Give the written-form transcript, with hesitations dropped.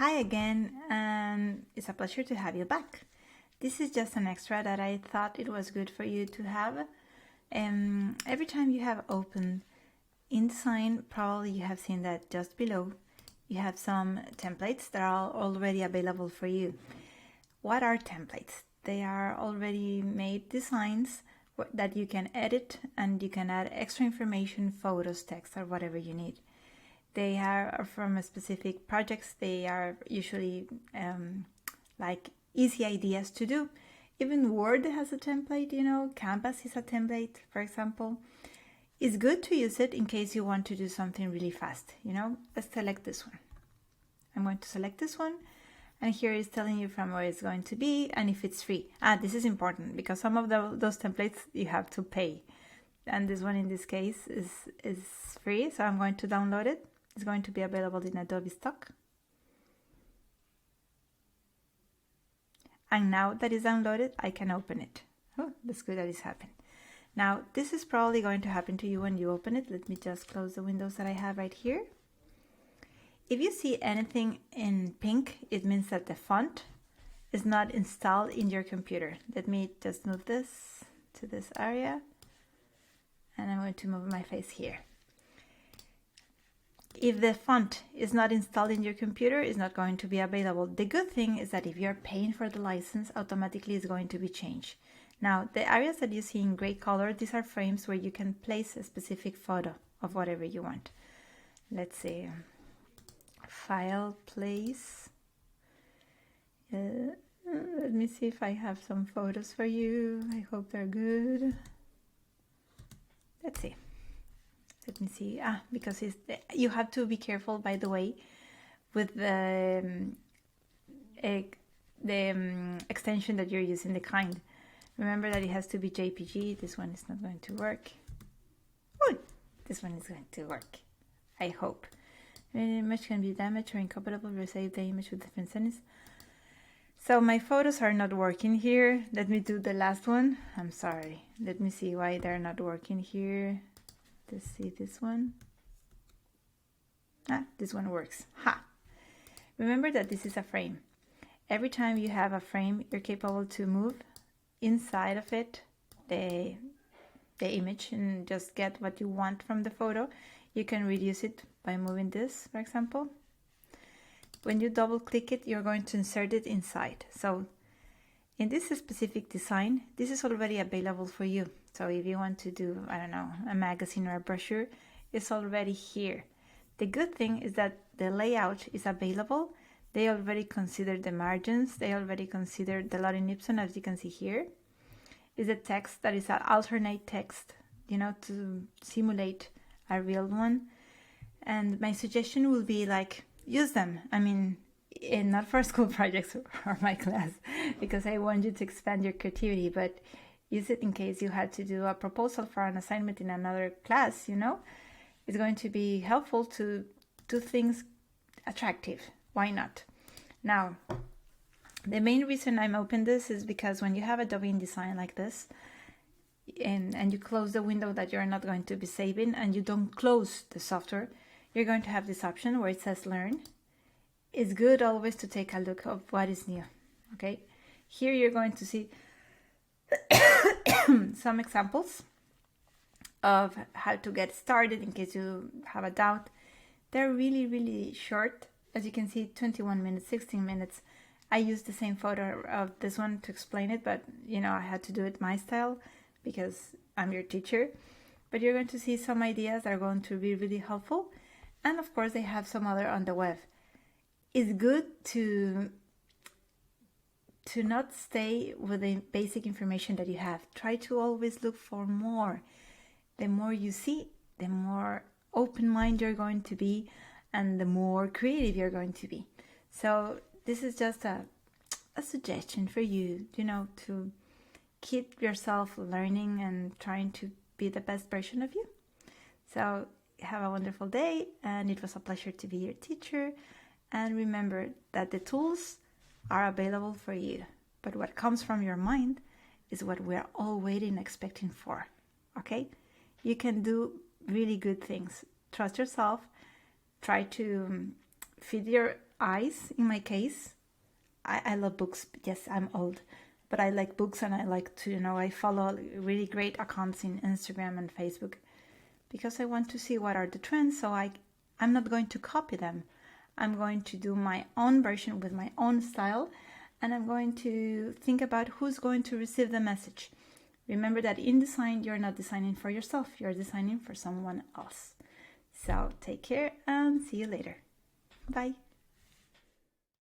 Hi again, and it's a pleasure to have you back. This is just an extra that I thought it was good for you to have. Every time you have opened Indesign, probably you have seen that just below you have some templates that are already available for you. What are templates? They are already made designs that you can edit, and you can add extra information, photos, text, or whatever you need. They are from a specific projects. They are usually like easy ideas to do. Even Word has a template, Canvas is a template, for example. It's good to use it in case you want to do something really fast, Let's select this one. I'm going to select this one, and here it's telling you from where it's going to be and if it's free. This is important because some of those templates you have to pay. And this one in this case is free, so I'm going to download it. It's going to be available in Adobe Stock. And now that it's downloaded, I can open it. Oh, that's good that it's happened. Now, this is probably going to happen to you when you open it. Let me just close the windows that I have right here. If you see anything in pink, it means that the font is not installed in your computer. Let me just move this to this area. And I'm going to move my face here. If the font is not installed in your computer, it's not going to be available. The good thing is that if you're paying for the license, automatically it's going to be changed. Now, the areas that you see in gray color, these are frames where you can place a specific photo of whatever you want. Let's see, file, place. Let me see if I have some photos for you. I hope they're good. Let's see. Let me see. Because you have to be careful, by the way, with the extension that you're using, the kind. Remember that it has to be JPG. This one is not going to work. Oh, this one is going to work. I hope. An image can be damaged or incompatible. Resave the image with different settings. So my photos are not working here. Let me do the last one. I'm sorry. Let me see why they're not working here. Let's see this one. This one works. Remember that this is a frame. Every time you have a frame, you're capable to move inside of it the image and just get what you want from the photo. You can reduce it by moving this, for example. When you double click it, you're going to insert it inside. So in this specific design, this is already available for you. So if you want to do, I don't know, a magazine or a brochure, it's already here. The good thing is that the layout is available. They already considered the margins. They already considered the lorem ipsum, as you can see here. Is a text that is an alternate text, to simulate a real one. And my suggestion will be use them. I mean, not for school projects or my class, because I want you to expand your creativity, but use it in case you had to do a proposal for an assignment in another class, It's going to be helpful to do things attractive. Why not? Now, the main reason I'm opening this is because when you have Adobe InDesign like this, and you close the window that you're not going to be saving, and you don't close the software, you're going to have this option where it says Learn. It's good always to take a look of what is new, okay? Here you're going to see some examples of how to get started in case you have a doubt. They're really, really short. As you can see, 21 minutes, 16 minutes. I used the same photo of this one to explain it, but I had to do it my style because I'm your teacher. But you're going to see some ideas that are going to be really helpful. And of course, they have some other on the web. It's good to not stay with the basic information that you have. Try to always look for more. The more you see, the more open-minded you're going to be, and the more creative you're going to be. So this is just a suggestion for you, to keep yourself learning and trying to be the best version of you. So have a wonderful day, and it was a pleasure to be your teacher. And remember that the tools are available for you, but what comes from your mind is what we're all waiting, expecting for, okay? You can do really good things. Trust yourself. Try to feed your eyes in my case. I love books. Yes, I'm old, but I like books, and I like to, I follow really great accounts in Instagram and Facebook because I want to see what are the trends. So I'm not going to copy them. I'm going to do my own version with my own style, and I'm going to think about who's going to receive the message. Remember that in design, you're not designing for yourself, you're designing for someone else. So take care and see you later. Bye.